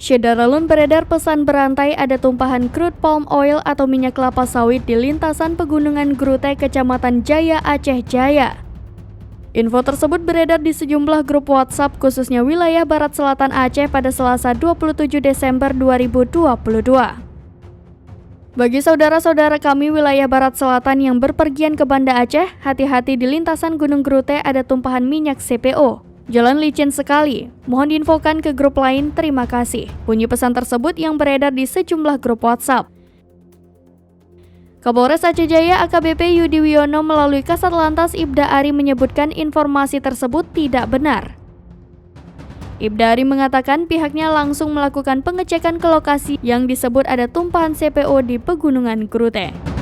Syedaralun beredar pesan berantai ada tumpahan crude palm oil atau minyak kelapa sawit di lintasan pegunungan Grute, Kecamatan Jaya, Aceh Jaya. Info tersebut beredar di sejumlah grup WhatsApp khususnya wilayah Barat Selatan Aceh pada Selasa 27 Desember 2022. Bagi saudara-saudara kami wilayah Barat Selatan yang berpergian ke Banda Aceh, hati-hati di lintasan Gunung Grute ada tumpahan minyak CPO. Jalan licin sekali, mohon diinfokan ke grup lain, terima kasih. Bunyi pesan tersebut yang beredar di sejumlah grup WhatsApp. Kapolres Aceh Jaya AKBP Yudi Wiono melalui Kasat Lantas Ibda Ari menyebutkan informasi tersebut tidak benar. Ibda Ari mengatakan pihaknya langsung melakukan pengecekan ke lokasi yang disebut ada tumpahan CPO di Pegunungan Grute.